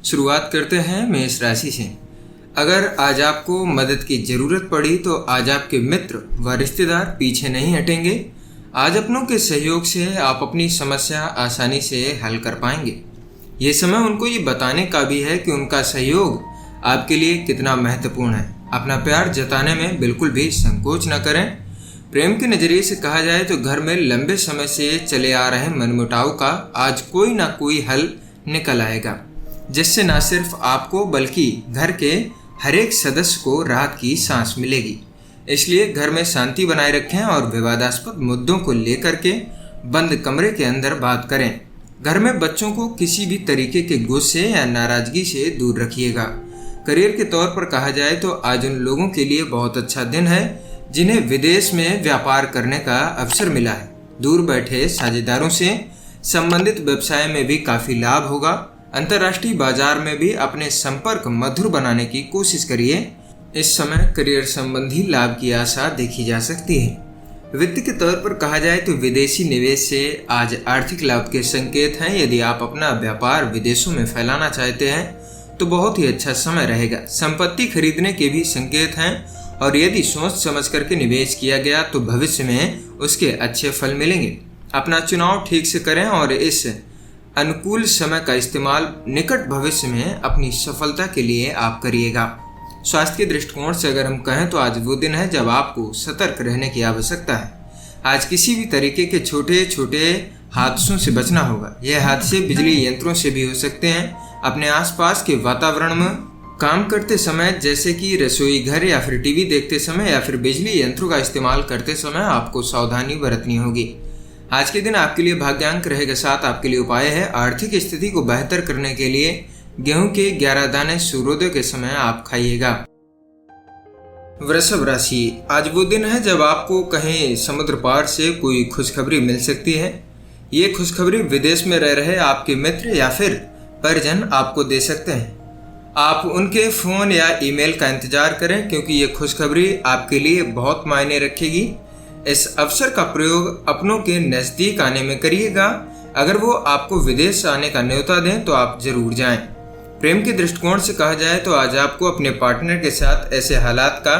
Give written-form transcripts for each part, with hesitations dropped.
शुरुआत करते हैं मेष राशि से। अगर आज आपको मदद की ज़रूरत पड़ी तो आज आपके मित्र व रिश्तेदार पीछे नहीं हटेंगे। आज अपनों के सहयोग से आप अपनी समस्या आसानी से हल कर पाएंगे। ये समय उनको ये बताने का भी है कि उनका सहयोग आपके लिए कितना महत्वपूर्ण है। अपना प्यार जताने में बिल्कुल भी संकोच न करें। प्रेम के नज़रिए से कहा जाए तो घर में लंबे समय से चले आ रहे मनमुटाव का आज कोई ना कोई हल निकल आएगा, जिससे न सिर्फ आपको बल्कि घर के हर एक सदस्य को राहत की सांस मिलेगी। इसलिए घर में शांति बनाए रखें और विवादास्पद मुद्दों को लेकर के बंद कमरे के अंदर बात करें। घर में बच्चों को किसी भी तरीके के गुस्से या नाराजगी से दूर रखिएगा। करियर के तौर पर कहा जाए तो आज उन लोगों के लिए बहुत अच्छा दिन है जिन्हें विदेश में व्यापार करने का अवसर मिला है। दूर बैठे साझेदारों से संबंधित व्यवसाय में भी काफ़ी लाभ होगा। अंतर्राष्ट्रीय बाजार में भी अपने संपर्क मधुर बनाने की कोशिश करिए। इस समय करियर संबंधी लाभ की आशा देखी जा सकती है। वित्त के तौर पर कहा जाए तो विदेशी निवेश से आज आर्थिक लाभ के संकेत हैं। यदि आप अपना व्यापार विदेशों में फैलाना चाहते हैं तो बहुत ही अच्छा समय रहेगा। संपत्ति खरीदने के भी संकेत हैं और यदि सोच समझ करके निवेश किया गया तो भविष्य में उसके अच्छे फल मिलेंगे। अपना चुनाव ठीक से करें और इस अनुकूल समय का इस्तेमाल निकट भविष्य में अपनी सफलता के लिए आप करिएगा। स्वास्थ्य के दृष्टिकोण से अगर हम कहें तो आज वो दिन है जब आपको सतर्क रहने की आवश्यकता है। आज किसी भी तरीके के छोटे छोटे हादसों से बचना होगा। यह हादसे बिजली यंत्रों से भी हो सकते हैं। अपने आसपास के वातावरण में काम करते समय, जैसे कि रसोई घर या फिर टीवी देखते समय या फिर बिजली यंत्रों का इस्तेमाल करते समय आपको सावधानी बरतनी होगी। आज के दिन आपके लिए भाग्यांक रहेगा 7। आपके लिए उपाय है आर्थिक स्थिति को बेहतर करने के लिए गेहूं के 11 दाने सूर्योदय के समय आप खाइएगा। वृषभ राशि, आज वो दिन है जब आपको कहीं समुद्र पार से कोई खुशखबरी मिल सकती है। ये खुशखबरी विदेश में रह रहे आपके मित्र या फिर परिजन आपको दे सकते हैं। आप उनके फ़ोन या ईमेल का इंतजार करें क्योंकि ये खुशखबरी आपके लिए बहुत मायने रखेगी। इस अवसर का प्रयोग अपनों के नज़दीक आने में करिएगा। अगर वो आपको विदेश आने का न्योता दें तो आप जरूर जाएं। प्रेम के दृष्टिकोण से कहा जाए तो आज आपको अपने पार्टनर के साथ ऐसे हालात का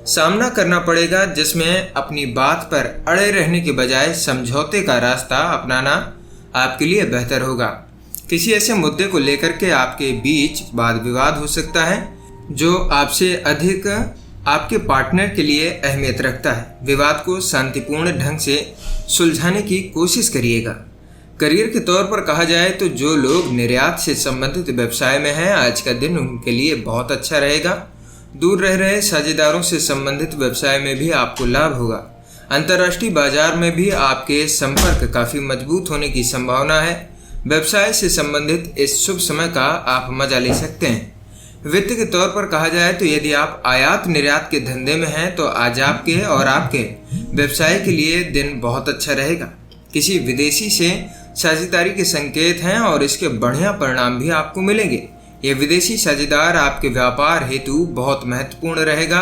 सामना करना पड़ेगा जिसमें अपनी बात पर अड़े रहने के बजाय समझौते का रास्ता अपनाना आपके लिए बेहतर होगा। किसी ऐसे मुद्दे को लेकर के आपके बीच वाद विवाद हो सकता है जो आपसे अधिक आपके पार्टनर के लिए अहमियत रखता है। विवाद को शांतिपूर्ण ढंग से सुलझाने की कोशिश करिएगा। करियर के तौर पर कहा जाए तो जो लोग निर्यात से संबंधित व्यवसाय में हैं, आज का दिन उनके लिए बहुत अच्छा रहेगा। दूर रह रहे साझेदारों से संबंधित व्यवसाय में भी आपको लाभ होगा। अंतर्राष्ट्रीय बाजार में भी आपके संपर्क काफ़ी मजबूत होने की संभावना है। व्यवसाय से संबंधित इस शुभ समय का आप मजा ले सकते हैं। वित्त के तौर पर कहा जाए तो यदि आप आयात निर्यात के धंधे में हैं तो आज आपके और आपके व्यवसाय के लिए दिन बहुत अच्छा रहेगा। किसी विदेशी से साझेदारी के संकेत हैं और इसके बढ़िया परिणाम भी आपको मिलेंगे। ये विदेशी साझेदार आपके व्यापार हेतु बहुत महत्वपूर्ण रहेगा।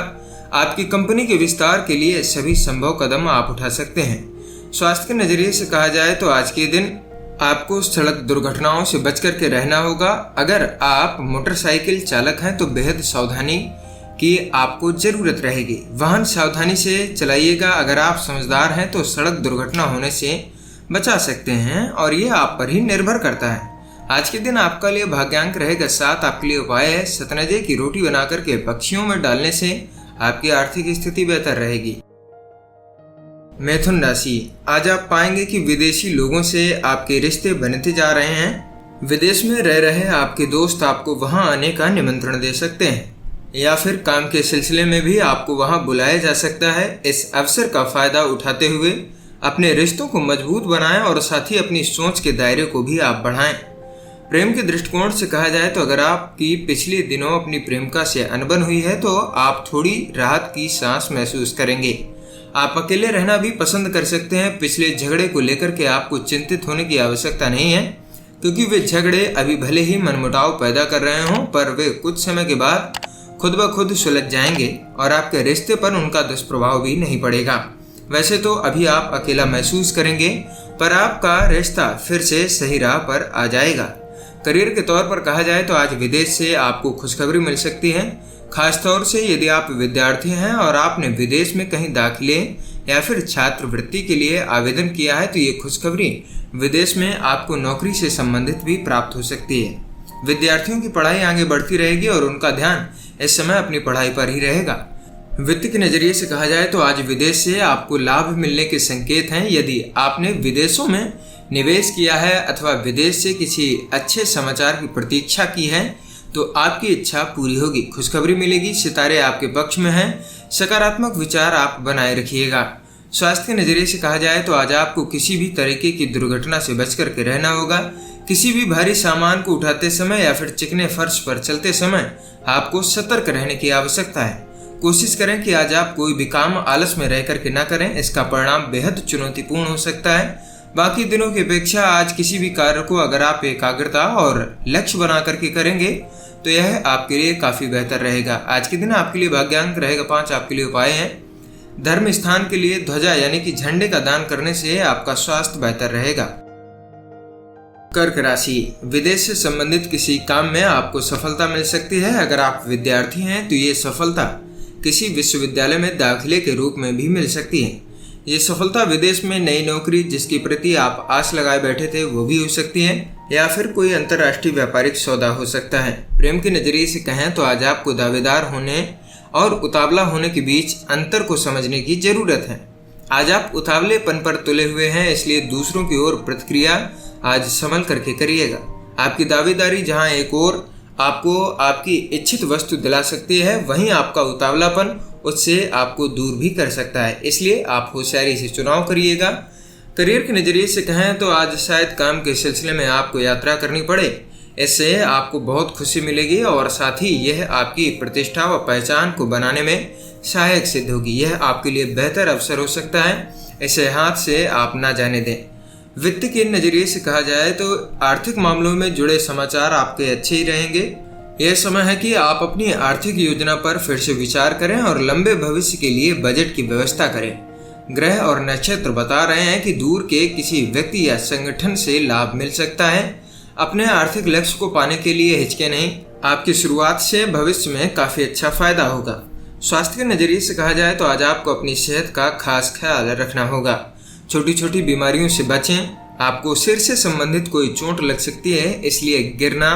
आपकी कंपनी के विस्तार के लिए सभी संभव कदम आप उठा सकते हैं। स्वास्थ्य के नज़रिए से कहा जाए तो आज के दिन आपको सड़क दुर्घटनाओं से बच करके रहना होगा। अगर आप मोटरसाइकिल चालक हैं तो बेहद सावधानी की आपको ज़रूरत रहेगी। वाहन सावधानी से चलाइएगा। अगर आप समझदार हैं तो सड़क दुर्घटना होने से बचा सकते हैं और ये आप पर ही निर्भर करता है। आज के दिन आपका लिए भाग्यांक रहेगा 7। आपके लिए उपाय है सतनजे की रोटी बना करके पक्षियों में डालने से आपकी आर्थिक स्थिति बेहतर रहेगी। मिथुन राशि, आज आप पाएंगे कि विदेशी लोगों से आपके रिश्ते बनते जा रहे हैं। विदेश में रह रहे आपके दोस्त आपको वहां आने का निमंत्रण दे सकते हैं या फिर काम के सिलसिले में भी आपको वहां बुलाया जा सकता है। इस अवसर का फायदा उठाते हुए अपने रिश्तों को मजबूत बनाएं और साथ ही अपनी सोच के दायरे को भी आप बढ़ाएं। प्रेम के दृष्टिकोण से कहा जाए तो अगर आपकी पिछले दिनों अपनी प्रेमिका से अनबन हुई है तो आप थोड़ी राहत की सांस महसूस करेंगे। आप अकेले रहना भी पसंद कर सकते हैं। पिछले झगड़े को लेकर के आपको चिंतित होने की आवश्यकता नहीं है क्योंकि वे झगड़े अभी भले ही मनमुटाव पैदा कर रहे हों पर वे कुछ समय के बाद खुद ब खुद सुलझ जाएंगे और आपके रिश्ते पर उनका दुष्प्रभाव भी नहीं पड़ेगा। वैसे तो अभी आप अकेला महसूस करेंगे पर आपका रिश्ता फिर से सही राह पर आ जाएगा। करियर के तौर पर कहा जाए तो आज विदेश से आपको खुशखबरी मिल सकती है। खासतौर से यदि आप विद्यार्थी हैं और आपने विदेश में कहीं दाखिले या फिर छात्रवृत्ति के लिए आवेदन किया है तो ये खुशखबरी विदेश में आपको नौकरी से संबंधित भी प्राप्त हो सकती है। विद्यार्थियों की पढ़ाई आगे बढ़ती रहेगी और उनका ध्यान इस समय अपनी पढ़ाई पर ही रहेगा। वित्त के नजरिए से कहा जाए तो आज विदेश से आपको लाभ मिलने के संकेत हैं। यदि आपने विदेशों में निवेश किया है अथवा विदेश से किसी अच्छे समाचार की प्रतीक्षा की है तो आपकी इच्छा पूरी होगी, खुशखबरी मिलेगी, सितारे आपके पक्ष में हैं, सकारात्मक विचार आप बनाए रखिएगा। स्वास्थ्य के नजरिए से कहा जाए तो आज आपको किसी भी तरीके की दुर्घटना से बच करके रहना होगा। किसी भी भारी सामान को उठाते समय या फिर चिकने फर्श पर चलते समय आपको सतर्क रहने की आवश्यकता है। कोशिश करें कि आज आप कोई भी काम आलस में रह करके ना करें, इसका परिणाम बेहद चुनौतीपूर्ण हो सकता है। बाकी दिनों की अपेक्षा आज किसी भी कार्य को अगर आप एकाग्रता और लक्ष्य बना करके करेंगे तो यह आपके लिए काफी बेहतर रहेगा। आज के दिन आपके लिए भाग्यांक रहेगा 5। आपके लिए उपाय है धर्म स्थान के लिए ध्वजा यानी कि झंडे का दान करने से आपका स्वास्थ्य बेहतर रहेगा। कर्क राशि, विदेश से संबंधित किसी काम में आपको सफलता मिल सकती है। अगर आप विद्यार्थी हैं तो ये सफलता किसी विश्वविद्यालय में दाखिले के रूप में भी मिल सकती है। ये सफलता विदेश में नई नौकरी जिसके प्रति आप आस लगाए बैठे थे वो भी हो सकती है या फिर कोई अंतर्राष्ट्रीय व्यापारिक सौदा हो सकता है। प्रेम के नजरिए से कहें तो आज आपको दावेदार होने और उतावला होने के बीच अंतर को समझने की जरूरत है। आज आप उतावलेपन पर तुले हुए हैं, इसलिए दूसरों की ओर प्रतिक्रिया आज संभल करके करिएगा। आपकी दावेदारी जहां एक ओर आपको आपकी इच्छित वस्तु दिला सकती है, वहीं आपका उतावलापन उससे आपको दूर भी कर सकता है, इसलिए आप होशियारी से चुनाव करिएगा। करियर के नजरिए से कहें तो आज शायद काम के सिलसिले में आपको यात्रा करनी पड़े, इससे आपको बहुत खुशी मिलेगी और साथ ही यह आपकी प्रतिष्ठा व पहचान को बनाने में सहायक सिद्ध होगी। यह आपके लिए बेहतर अवसर हो सकता है, इसे हाथ से आप ना जाने दें। वित्त के नजरिए से कहा जाए तो आर्थिक मामलों में जुड़े समाचार आपके अच्छे ही रहेंगे। यह समय है कि आप अपनी आर्थिक योजना पर फिर से विचार करें और लंबे भविष्य के लिए बजट की व्यवस्था करें। ग्रह और नक्षत्र बता रहे हैं कि दूर के किसी व्यक्ति या संगठन से लाभ मिल सकता है। अपने आर्थिक लक्ष्य को पाने के लिए हिचके नहीं, आपकी शुरुआत से भविष्य में काफी अच्छा फायदा होगा। स्वास्थ्य के नजरिए से कहा जाए तो आज आपको अपनी सेहत का खास ख्याल रखना होगा। छोटी छोटी बीमारियों से बचें। आपको सिर से संबंधित कोई चोट लग सकती है, इसलिए गिरना,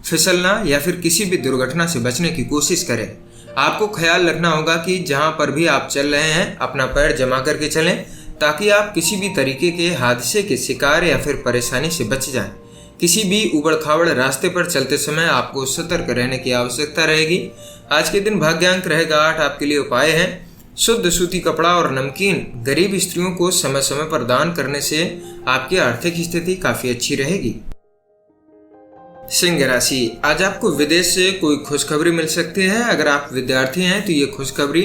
फिसलना या फिर किसी भी दुर्घटना से बचने की कोशिश करें। आपको ख्याल रखना होगा कि जहां पर भी आप चल रहे हैं अपना पैर जमा करके चलें, ताकि आप किसी भी तरीके के हादसे के शिकार या फिर परेशानी से बच जाएं। किसी भी उबड़ खाबड़ रास्ते पर चलते समय आपको सतर्क रहने की आवश्यकता रहेगी। आज के दिन भाग्यांक रहेगा 8। आपके लिए उपाय है शुद्ध सूती कपड़ा और नमकीन गरीब स्त्रियों को समय समय पर दान करने से आपकी आर्थिक स्थिति काफी अच्छी रहेगी। सिंह राशि, आज आपको विदेश से कोई खुशखबरी मिल सकती है। अगर आप विद्यार्थी हैं तो ये खुशखबरी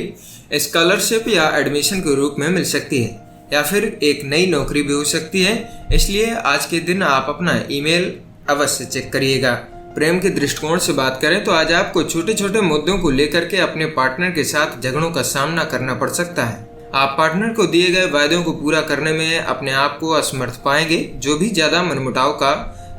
स्कॉलरशिप या एडमिशन के रूप में मिल सकती है या फिर एक नई नौकरी भी हो सकती है, इसलिए आज के दिन आप अपना ईमेल अवश्य चेक करिएगा। प्रेम के दृष्टिकोण से बात करें तो आज आपको छोटे छोटे मुद्दों को लेकर के अपने पार्टनर के साथ झगड़ों का सामना करना पड़ सकता है। आप पार्टनर को दिए गए वायदों को पूरा करने में अपने आप को असमर्थ पाएंगे, जो भी ज्यादा मनमुटाव का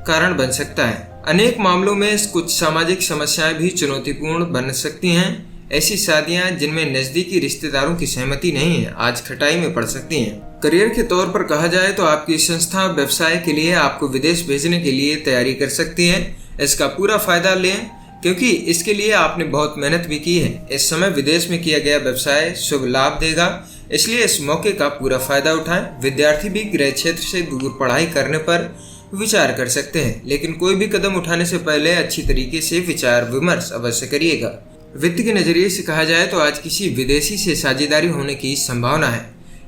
कारण बन सकता है। अनेक मामलों में कुछ सामाजिक समस्याएं भी चुनौतीपूर्ण बन सकती हैं। ऐसी शादियां जिनमें नजदीकी रिश्तेदारों की सहमति नहीं है आज खटाई में पड़ सकती हैं। करियर के तौर पर कहा जाए तो आपकी संस्था व्यवसाय के लिए आपको विदेश भेजने के लिए तैयारी कर सकती है। इसका पूरा फायदा लें क्योंकि इसके लिए आपने बहुत मेहनत भी की है। इस समय विदेश में किया गया व्यवसाय शुभ लाभ देगा, इसलिए इस मौके का पूरा फायदा उठाएं। विद्यार्थी भी गृह क्षेत्र से दूर पढ़ाई करने पर विचार कर सकते हैं, लेकिन कोई भी कदम उठाने से पहले अच्छी तरीके से विचार विमर्श अवश्य करिएगा। वित्त के नजरिए से कहा जाए तो आज किसी विदेशी से साझेदारी होने की संभावना है।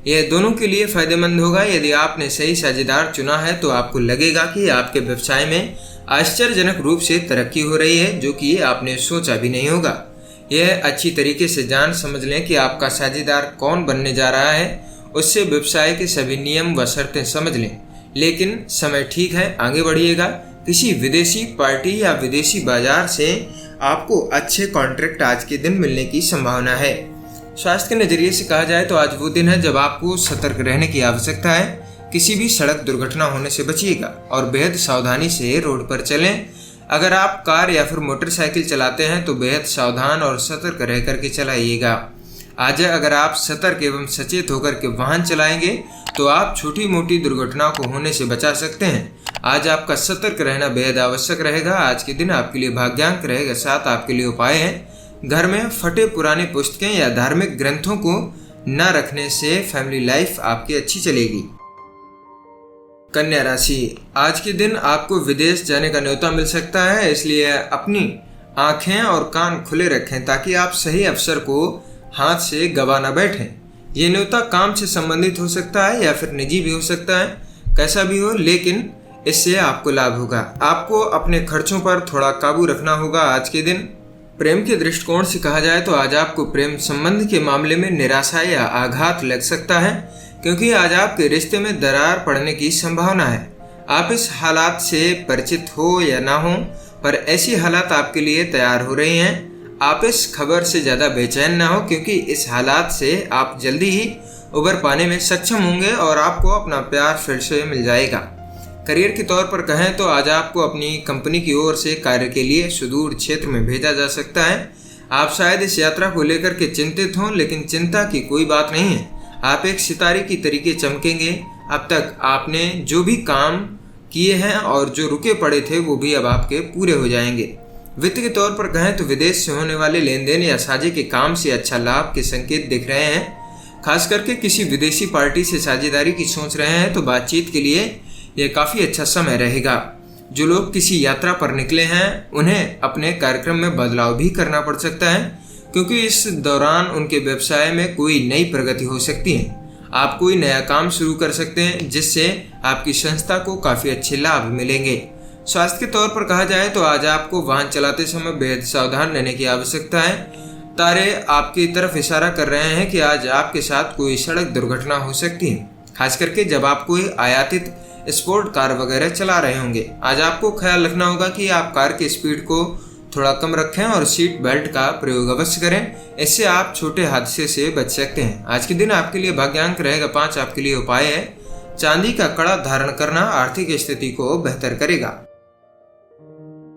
यह दोनों के लिए फायदेमंद होगा। यदि आपने सही साझेदार चुना है तो आपको लगेगा कि आपके व्यवसाय में आश्चर्यजनक रूप से तरक्की हो रही है, जो कि आपने सोचा भी नहीं होगा। यह अच्छी तरीके से जान समझ लें कि आपका साझेदार कौन बनने जा रहा है, उससे व्यवसाय के सभी नियम व शर्तें समझ लें। लेकिन समय ठीक है, आगे बढ़िएगा। किसी विदेशी पार्टी या विदेशी बाजार से आपको अच्छे कॉन्ट्रैक्ट आज के दिन मिलने की संभावना है। स्वास्थ्य के नजरिए से कहा जाए तो आज वो दिन है जब आपको सतर्क रहने की आवश्यकता है। किसी भी सड़क दुर्घटना होने से बचिएगा और बेहद सावधानी से रोड पर चलें। अगर आप कार या फिर मोटरसाइकिल चलाते हैं तो बेहद सावधान और सतर्क रह करके चलाइएगा। आज अगर आप सतर्क एवं सचेत होकर के वाहन चलाएंगे तो आप छोटी मोटी दुर्घटनाओं को होने से बचा सकते हैं। आज आपका सतर्क रहना बेहद आवश्यक रहेगा। आज के दिन आपके लिए भाग्यांक रहेगा 7। आपके लिए उपाय है, घर में फटे पुराने पुस्तकें या धार्मिक ग्रंथों को न रखने से फैमिली लाइफ आपकी अच्छी चलेगी। कन्या राशि, आज के दिन आपको विदेश जाने का न्योता मिल सकता है, इसलिए अपनी आंखें और कान खुले रखें ताकि आप सही अवसर को हाथ से गवा न बैठें। ये न्योता काम से संबंधित हो सकता है या फिर निजी भी हो सकता है, कैसा भी हो, लेकिन इससे आपको लाभ होगा। आपको अपने खर्चों पर थोड़ा काबू रखना होगा। आज के दिन प्रेम के दृष्टिकोण से कहा जाए तो आज आपको प्रेम संबंध के मामले में निराशा या आघात लग सकता है, क्योंकि आज आपके रिश्ते में दरार पड़ने की संभावना है। आप इस हालात से परिचित हो या ना हो, पर ऐसी हालात आपके लिए तैयार हो रही हैं। आप इस खबर से ज़्यादा बेचैन ना हो, क्योंकि इस हालात से आप जल्दी ही उबर पाने में सक्षम होंगे और आपको अपना प्यार फिर से मिल जाएगा। करियर के तौर पर कहें तो आज आपको अपनी कंपनी की ओर से कार्य के लिए सुदूर क्षेत्र में भेजा जा सकता है। आप शायद इस यात्रा को लेकर के चिंतित हों, लेकिन चिंता की कोई बात नहीं है। आप एक सितारे की तरीके चमकेंगे। अब तक आपने जो भी काम किए हैं और जो रुके पड़े थे वो भी अब आपके पूरे हो जाएंगे। वित्त के तौर पर कहें तो विदेश से होने वाले लेन देन या साझे के काम से अच्छा लाभ के संकेत दिख रहे हैं। खास करके किसी विदेशी पार्टी से साझेदारी की सोच रहे हैं तो बातचीत के लिए यह काफ़ी अच्छा समय रहेगा। जो लोग किसी यात्रा पर निकले हैं उन्हें अपने कार्यक्रम में बदलाव भी करना पड़ सकता है, क्योंकि इस दौरान उनके व्यवसाय में कोई नई प्रगति हो सकती है। आप कोई नया काम शुरू कर सकते हैं जिससे आपकी संस्था को काफ़ी अच्छे लाभ मिलेंगे। स्वास्थ्य के तौर पर कहा जाए तो आज आपको वाहन चलाते समय बेहद सावधान रहने की आवश्यकता है। तारे आपकी तरफ इशारा कर रहे हैं कि आज आपके साथ कोई सड़क दुर्घटना हो सकती है, खास करके जब आप कोई आयातित स्पोर्ट कार वगैरह चला रहे होंगे। आज आपको ख्याल रखना होगा कि आप कार की स्पीड को थोड़ा कम रखें और सीट बेल्ट का प्रयोग अवश्य करें, इससे आप छोटे हादसे से बच सकते हैं। आज के दिन आपके लिए भाग्यांक रहेगा 5। आपके लिए उपाय है, चांदी का कड़ा धारण करना आर्थिक स्थिति को बेहतर करेगा।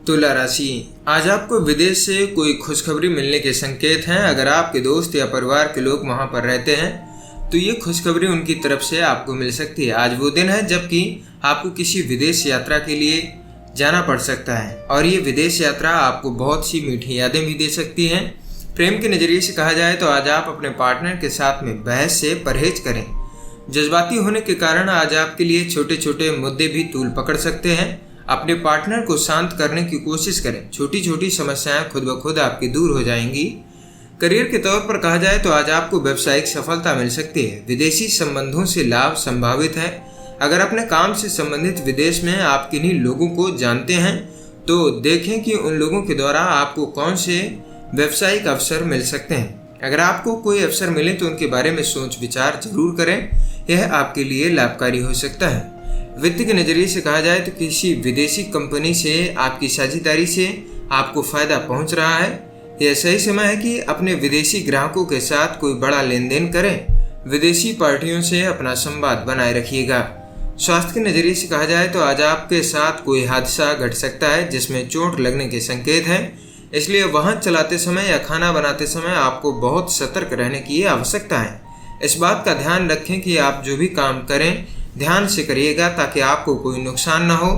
तुला राशि, आज आपको विदेश से कोई खुशखबरी मिलने के संकेत हैं। अगर आपके दोस्त या परिवार के लोग वहां पर रहते हैं तो ये खुशखबरी उनकी तरफ से आपको मिल सकती है। आज वो दिन है जबकि आपको किसी विदेश यात्रा के लिए जाना पड़ सकता है और ये विदेश यात्रा आपको बहुत सी मीठी यादें भी दे सकती हैं। प्रेम के नज़रिए से कहा जाए तो आज आप अपने पार्टनर के साथ में बहस से परहेज करें। जज्बाती होने के कारण आज आपके लिए छोटे छोटे मुद्दे भी तूल पकड़ सकते हैं। अपने पार्टनर को शांत करने की कोशिश करें, छोटी छोटी समस्याएं खुद ब खुद आपकी दूर हो जाएंगी। करियर के तौर पर कहा जाए तो आज आपको व्यावसायिक सफलता मिल सकती है। विदेशी संबंधों से लाभ संभावित है। अगर अपने काम से संबंधित विदेश में आप किन्हीं लोगों को जानते हैं तो देखें कि उन लोगों के द्वारा आपको कौन से व्यावसायिक अवसर मिल सकते हैं। अगर आपको कोई अवसर मिले तो उनके बारे में सोच विचार जरूर करें, यह आपके लिए लाभकारी हो सकता है। वित्त के नज़रिए से कहा जाए तो किसी विदेशी कंपनी से आपकी साझेदारी से आपको फायदा पहुंच रहा है। यह सही समय है कि अपने विदेशी ग्राहकों के साथ कोई बड़ा लेन देन करें। विदेशी पार्टियों से अपना संवाद बनाए रखिएगा। स्वास्थ्य के नज़रिए से कहा जाए तो आज आपके साथ कोई हादसा घट सकता है जिसमें चोट लगने के संकेत हैं, इसलिए वाहन चलाते समय या खाना बनाते समय आपको बहुत सतर्क रहने की आवश्यकता है। इस बात का ध्यान रखें कि आप जो भी काम करें ध्यान से करिएगा ताकि आपको कोई नुकसान न हो।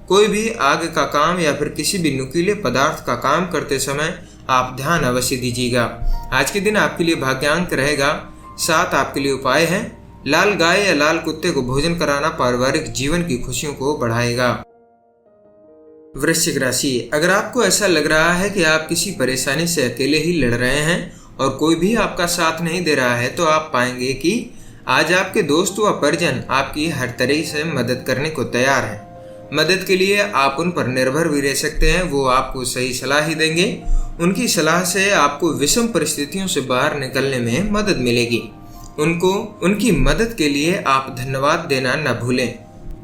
कोई भी आग का काम या फिर किसी भी नुकीले पदार्थ का काम करते समय आप ध्यान अवश्य दीजिएगा। आज के दिन आपके लिए भाग्यांक रहेगा 7। आपके लिए उपाय है, लाल गाय या लाल कुत्ते को भोजन कराना पारिवारिक जीवन की खुशियों को बढ़ाएगा। वृश्चिक राशि, अगर आपको ऐसा लग रहा है कि आप किसी परेशानी से अकेले ही लड़ रहे हैं और कोई भी आपका साथ नहीं दे रहा है तो आप पाएंगे कि आज आपके दोस्त व परिजन आपकी हर तरह से मदद करने को तैयार हैं। मदद के लिए आप उन पर निर्भर भी रह सकते हैं, वो आपको सही सलाह ही देंगे। उनकी सलाह से आपको विषम परिस्थितियों से बाहर निकलने में मदद मिलेगी। उनको उनकी मदद के लिए आप धन्यवाद देना न भूलें।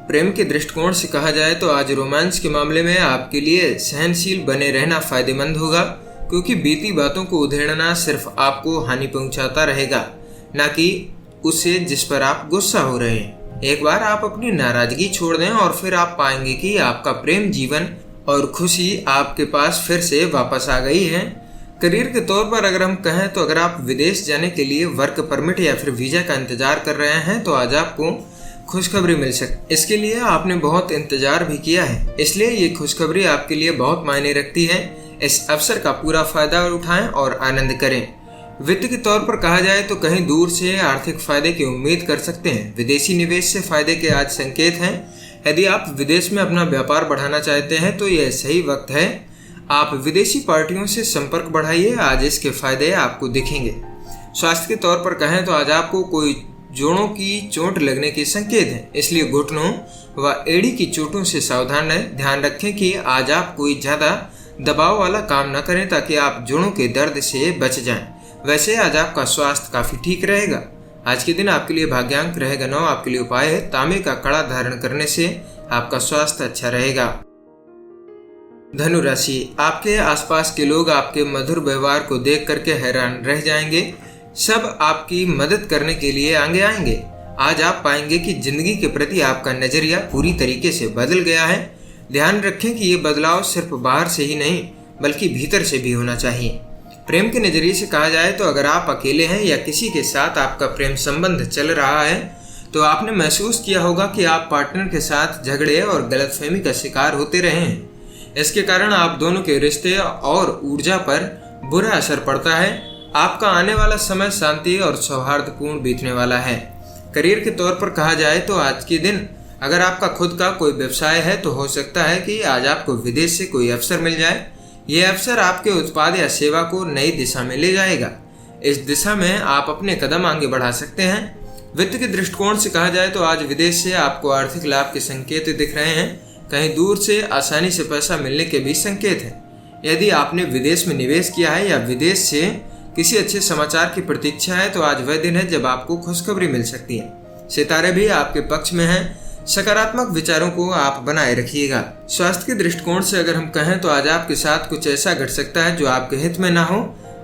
प्रेम के दृष्टिकोण से कहा जाए तो आज रोमांस के मामले में आपके लिए सहनशील बने रहना फायदेमंद होगा, क्योंकि बीती बातों को उधेड़ना सिर्फ आपको हानि पहुंचाता रहेगा, न कि उससे जिस पर आप गुस्सा हो रहे हैं। एक बार आप अपनी नाराजगी छोड़ दें और फिर आप पाएंगे कि आपका प्रेम जीवन और खुशी आपके पास फिर से वापस आ गई है। करियर के तौर पर अगर हम कहें तो अगर आप विदेश जाने के लिए वर्क परमिट या फिर वीज़ा का इंतजार कर रहे हैं तो आज आपको खुशखबरी मिल सकती। इसके लिए आपने बहुत इंतजार भी किया है, इसलिए ये खुशखबरी आपके लिए बहुत मायने रखती है। इस अवसर का पूरा फायदा उठाएं और आनंद करें। वित्त के तौर पर कहा जाए तो कहीं दूर से आर्थिक फायदे की उम्मीद कर सकते हैं। विदेशी निवेश से फायदे के आज संकेत हैं। यदि आप विदेश में अपना व्यापार बढ़ाना चाहते हैं तो यह सही वक्त है। आप विदेशी पार्टियों से संपर्क बढ़ाइए, आज इसके फायदे आपको दिखेंगे। स्वास्थ्य के तौर पर कहें तो आज आपको कोई जोड़ों की चोट लगने के संकेत हैं, इसलिए घुटनों व एड़ी की चोटों से सावधान रहें। ध्यान रखें कि आज आप कोई ज़्यादा दबाव वाला काम न करें ताकि आप जोड़ों के दर्द से बच जाएं। वैसे आज आपका स्वास्थ्य काफी ठीक रहेगा। आज के दिन आपके लिए भाग्यांक रहेगा 9। आपके लिए उपाय है तांबे का कड़ा धारण करने से आपका स्वास्थ्य अच्छा रहेगा। धनु राशि, आपके आसपास के लोग आपके मधुर व्यवहार को देख करके हैरान रह जाएंगे। सब आपकी मदद करने के लिए आगे आएंगे। आज आप पाएंगे कि जिंदगी के प्रति आपका नजरिया पूरी तरीके से बदल गया है। ध्यान रखें कि ये बदलाव सिर्फ बाहर से ही नहीं बल्कि भीतर से भी होना चाहिए। प्रेम के नजरिए से कहा जाए तो अगर आप अकेले हैं या किसी के साथ आपका प्रेम संबंध चल रहा है तो आपने महसूस किया होगा कि आप पार्टनर के साथ झगड़े और गलतफहमी का शिकार होते रहे हैं। इसके कारण आप दोनों के रिश्ते और ऊर्जा पर बुरा असर पड़ता है। आपका आने वाला समय शांति और सौहार्दपूर्ण बीतने वाला है। करियर के तौर पर कहा जाए तो आज के दिन अगर आपका खुद का कोई व्यवसाय है तो हो सकता है कि आज आपको विदेश से कोई अवसर मिल जाए। यह अवसर आपके उत्पाद या सेवा को नई दिशा में ले जाएगा। इस दिशा में आप अपने कदम आगे बढ़ा सकते हैं। वित्त के दृष्टिकोण से कहा जाए तो आज विदेश से आपको आर्थिक लाभ के संकेत दिख रहे हैं। कहीं दूर से आसानी से पैसा मिलने के भी संकेत हैं। यदि आपने विदेश में निवेश किया है या विदेश से किसी अच्छे समाचार की प्रतीक्षा है तो आज वह दिन है जब आपको खुशखबरी मिल सकती है। सितारे भी आपके पक्ष में हैं। सकारात्मक विचारों को आप बनाए रखिएगा। स्वास्थ्य के दृष्टिकोण से अगर हम कहें तो आज आपके साथ कुछ ऐसा घट सकता है जो आपके हित में ना हो।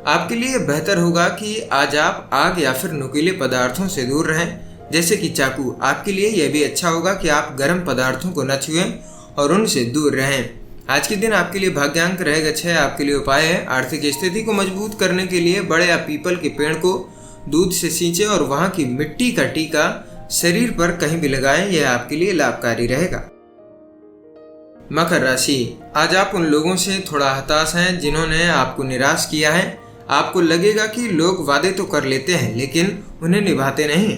आपके लिए बेहतर होगा कि आज आप आग या फिर नुकीले पदार्थों से दूर रहें, जैसे कि चाकू। आपके लिए यह भी अच्छा होगा कि आप गर्म पदार्थों को न छुएं और उनसे दूर रहें। आज के दिन आपके लिए भाग्यांक रहेगा 6। आपके लिए उपाय है आर्थिक स्थिति को मजबूत करने के लिए बड़े या पीपल के पेड़ को दूध से सींचे और वहां की मिट्टी का टीका शरीर पर कहीं भी लगाएं, यह आपके लिए लाभकारी रहेगा। मकर राशि, आज आप उन लोगों से थोड़ा हताश हैं जिन्होंने आपको निराश किया है। आपको लगेगा कि लोग वादे तो कर लेते हैं लेकिन उन्हें निभाते नहीं।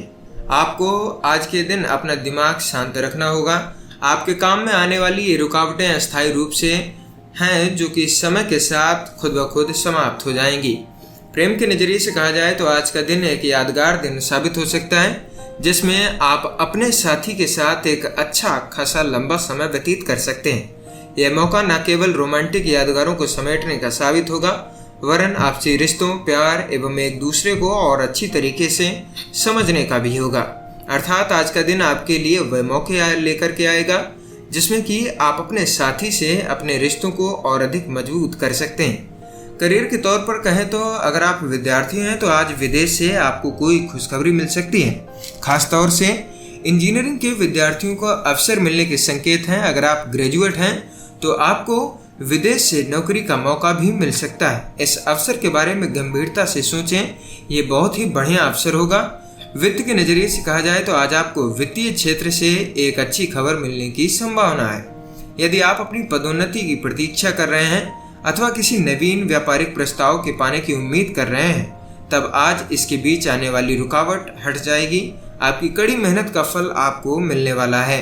आपको आज के दिन अपना दिमाग शांत रखना होगा। आपके काम में आने वाली ये रुकावटें अस्थायी रूप से हैं जो कि समय के साथ खुद ब खुद समाप्त हो जाएंगी। प्रेम के नजरिए से कहा जाए तो आज का दिन एक यादगार दिन साबित हो सकता है जिसमें आप अपने साथी के साथ एक अच्छा खासा लंबा समय व्यतीत कर सकते हैं। यह मौका न केवल रोमांटिक यादगारों को समेटने का साबित होगा वरन आपसी रिश्तों, प्यार एवं एक दूसरे को और अच्छी तरीके से समझने का भी होगा। अर्थात आज का दिन आपके लिए वह मौके लेकर के आएगा जिसमें कि आप अपने साथी से अपने रिश्तों को और अधिक मजबूत कर सकते हैं। करियर के तौर पर कहें तो अगर आप विद्यार्थी हैं तो आज विदेश से आपको कोई खुशखबरी मिल सकती है। खास तौर से इंजीनियरिंग के विद्यार्थियों को अवसर मिलने के संकेत हैं। अगर आप ग्रेजुएट हैं तो आपको विदेश से नौकरी का मौका भी मिल सकता है। इस अवसर के बारे में गंभीरता से सोचें, ये बहुत ही बढ़िया अवसर होगा। वित्त के नजरिए से कहा जाए तो आज आपको वित्तीय क्षेत्र से एक अच्छी खबर मिलने की संभावना है। यदि आप अपनी पदोन्नति की प्रतीक्षा कर रहे हैं अथवा किसी नवीन व्यापारिक प्रस्ताव के पाने की उम्मीद कर रहे हैं तब आज इसके बीच आने वाली रुकावट हट जाएगी। आपकी कड़ी मेहनत का फल आपको मिलने वाला है।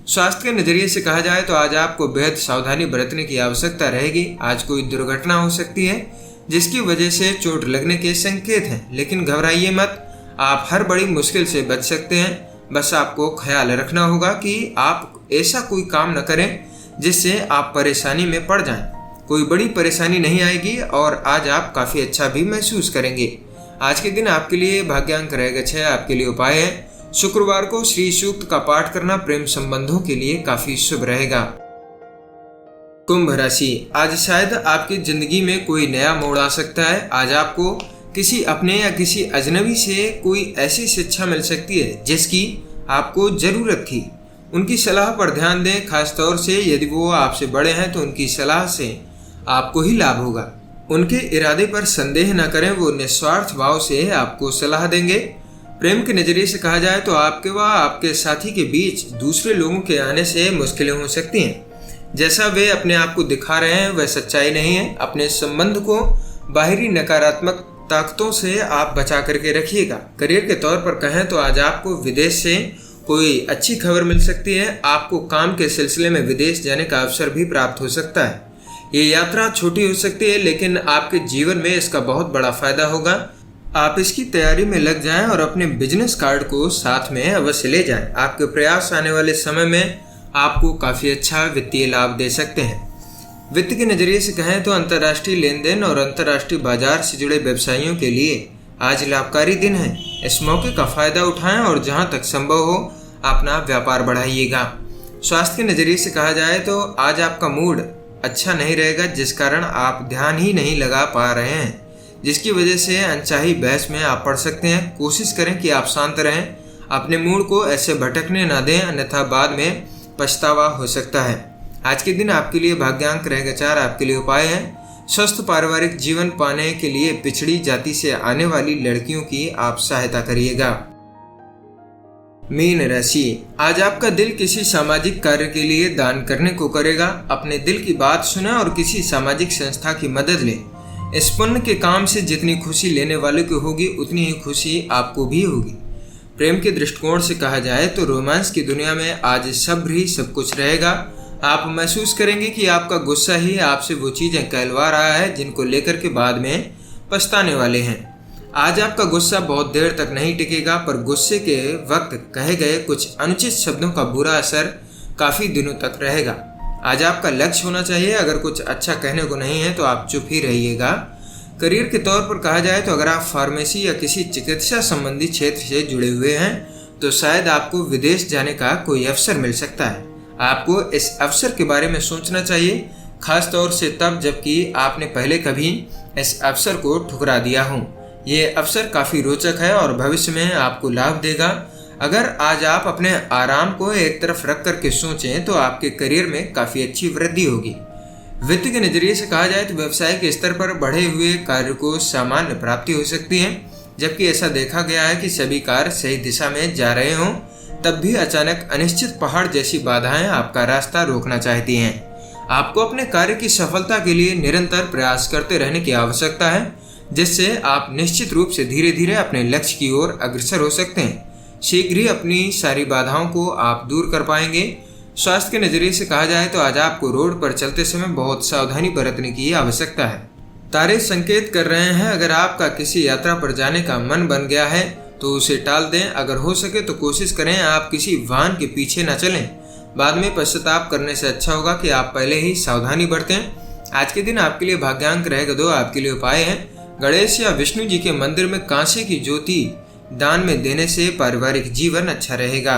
स्वास्थ्य के नजरिए से कहा जाए तो आज आपको बेहद सावधानी बरतने की आवश्यकता रहेगी। आज कोई दुर्घटना हो सकती है जिसकी वजह से चोट लगने के संकेत हैं, लेकिन घबराइए मत, आप हर बड़ी मुश्किल से बच सकते हैं। बस आपको ख्याल रखना होगा कि आप ऐसा कोई काम न करें जिससे आप परेशानी में पड़ जाएं। कोई बड़ी परेशानी नहीं आएगी और आज आप काफ़ी अच्छा भी महसूस करेंगे। आज के दिन आपके लिए भाग्यांक रहेगा 6। आपके लिए उपाय है शुक्रवार को श्री सूक्त का पाठ करना प्रेम संबंधों के लिए काफ़ी शुभ रहेगा। कुंभ राशि, आज शायद आपकी जिंदगी में कोई नया मोड़ आ सकता है। आज आपको किसी अपने या किसी अजनबी से कोई ऐसी शिक्षा मिल सकती है जिसकी आपको ज़रूरत थी। उनकी सलाह पर ध्यान दें, खासतौर से यदि वो आपसे बड़े हैं तो उनकी सलाह से आपको ही लाभ होगा। उनके इरादे पर संदेह न करें, वो निस्वार्थ भाव से आपको सलाह देंगे। प्रेम के नजरिए से कहा जाए तो आपके व आपके साथी के बीच दूसरे लोगों के आने से मुश्किलें हो सकती हैं। जैसा वे अपने आप को दिखा रहे हैं वह सच्चाई नहीं है। अपने संबंध को बाहरी नकारात्मक ताकतों से आप बचा करके रखिएगा। करियर के तौर पर कहें तो आज आपको विदेश से कोई अच्छी खबर मिल सकती है। आपको काम के सिलसिले में विदेश जाने का अवसर भी प्राप्त हो सकता है। ये यात्रा छोटी हो सकती है लेकिन आपके जीवन में इसका बहुत बड़ा फायदा होगा। आप इसकी तैयारी में लग जाएं और अपने बिजनेस कार्ड को साथ में अवश्य ले जाएं। आपके प्रयास आने वाले समय में आपको काफ़ी अच्छा वित्तीय लाभ दे सकते हैं। वित्त के नज़रिए से कहें तो अंतर्राष्ट्रीय लेन देन और अंतर्राष्ट्रीय बाजार से जुड़े व्यवसायियों के लिए आज लाभकारी दिन है। इस मौके का फायदा उठाएं और जहां तक संभव हो अपना व्यापार बढ़ाइएगा। स्वास्थ्य के नज़रिए से कहा जाए तो आज आपका मूड अच्छा नहीं रहेगा, जिस कारण आप ध्यान ही नहीं लगा पा रहे हैं, जिसकी वजह से अनचाही बहस में आप पड़ सकते हैं। कोशिश करें कि आप शांत रहें, अपने मूड को ऐसे भटकने न दें, अन्यथा बाद में पछतावा हो सकता है। आज के दिन आपके लिए भाग्यांक रहेगा 4। आपके लिए उपाय है स्वस्थ पारिवारिक जीवन पाने के लिए पिछड़ी जाति से आने वाली लड़कियों की आप सहायता करिएगा। मीन राशि, आज आपका दिल किसी सामाजिक कार्य के लिए दान करने को करेगा। अपने दिल की बात सुने और किसी सामाजिक संस्था की मदद लें। इस पुण्य के काम से जितनी खुशी लेने वाले को होगी उतनी ही खुशी आपको भी होगी। प्रेम के दृष्टिकोण से कहा जाए तो रोमांस की दुनिया में आज सब्र ही सब कुछ रहेगा। आप महसूस करेंगे कि आपका गुस्सा ही आपसे वो चीज़ें कहलवा रहा है जिनको लेकर के बाद में पछताने वाले हैं। आज आपका गुस्सा बहुत देर तक नहीं टिकेगा, पर गुस्से के वक्त कहे गए कुछ अनुचित शब्दों का बुरा असर काफ़ी दिनों तक रहेगा। आज आपका लक्ष्य होना चाहिए, अगर कुछ अच्छा कहने को नहीं है तो आप चुप ही रहिएगा। करियर के तौर पर कहा जाए तो अगर आप फार्मेसी या किसी चिकित्सा संबंधी क्षेत्र से जुड़े हुए हैं तो शायद आपको विदेश जाने का कोई अवसर मिल सकता है। आपको इस अवसर के बारे में सोचना चाहिए, खास तौर से तब जबकि आपने पहले कभी इस अवसर को ठुकरा दिया हो। ये अवसर काफ़ी रोचक है और भविष्य में आपको लाभ देगा। अगर आज आप अपने आराम को एक तरफ रख करके सोचें तो आपके करियर में काफ़ी अच्छी वृद्धि होगी। वित्त के नज़रिए से कहा जाए तो व्यवसाय के स्तर पर बढ़े हुए कार्य को सामान्य प्राप्ति हो सकती है। जबकि ऐसा देखा गया है कि सभी कार्य सही दिशा में जा रहे हों तब भी अचानक अनिश्चित पहाड़ जैसी बाधाएं आपका रास्ता रोकना चाहती हैं। आपको अपने कार्य की सफलता के लिए निरंतर प्रयास करते रहने की आवश्यकता है, जिससे आप निश्चित रूप से धीरे धीरे अपने लक्ष्य की ओर अग्रसर हो सकते हैं। शीघ्र ही अपनी सारी बाधाओं को आप दूर कर पाएंगे। स्वास्थ्य के नज़रिए से कहा जाए तो आज आपको रोड पर चलते समय बहुत सावधानी बरतने की आवश्यकता है। तारे संकेत कर रहे हैं अगर आपका किसी यात्रा पर जाने का मन बन गया है तो उसे टाल दें। अगर हो सके तो कोशिश करें आप किसी वाहन के पीछे न चलें। बाद में पश्चाताप करने से अच्छा होगा कि आप पहले ही सावधानी बरतें। आज के दिन आपके लिए भाग्यांक रहेगा 2। आपके लिए उपाय है गणेश या विष्णु जी के मंदिर में कांसे की ज्योति दान में देने से पारिवारिक जीवन अच्छा रहेगा।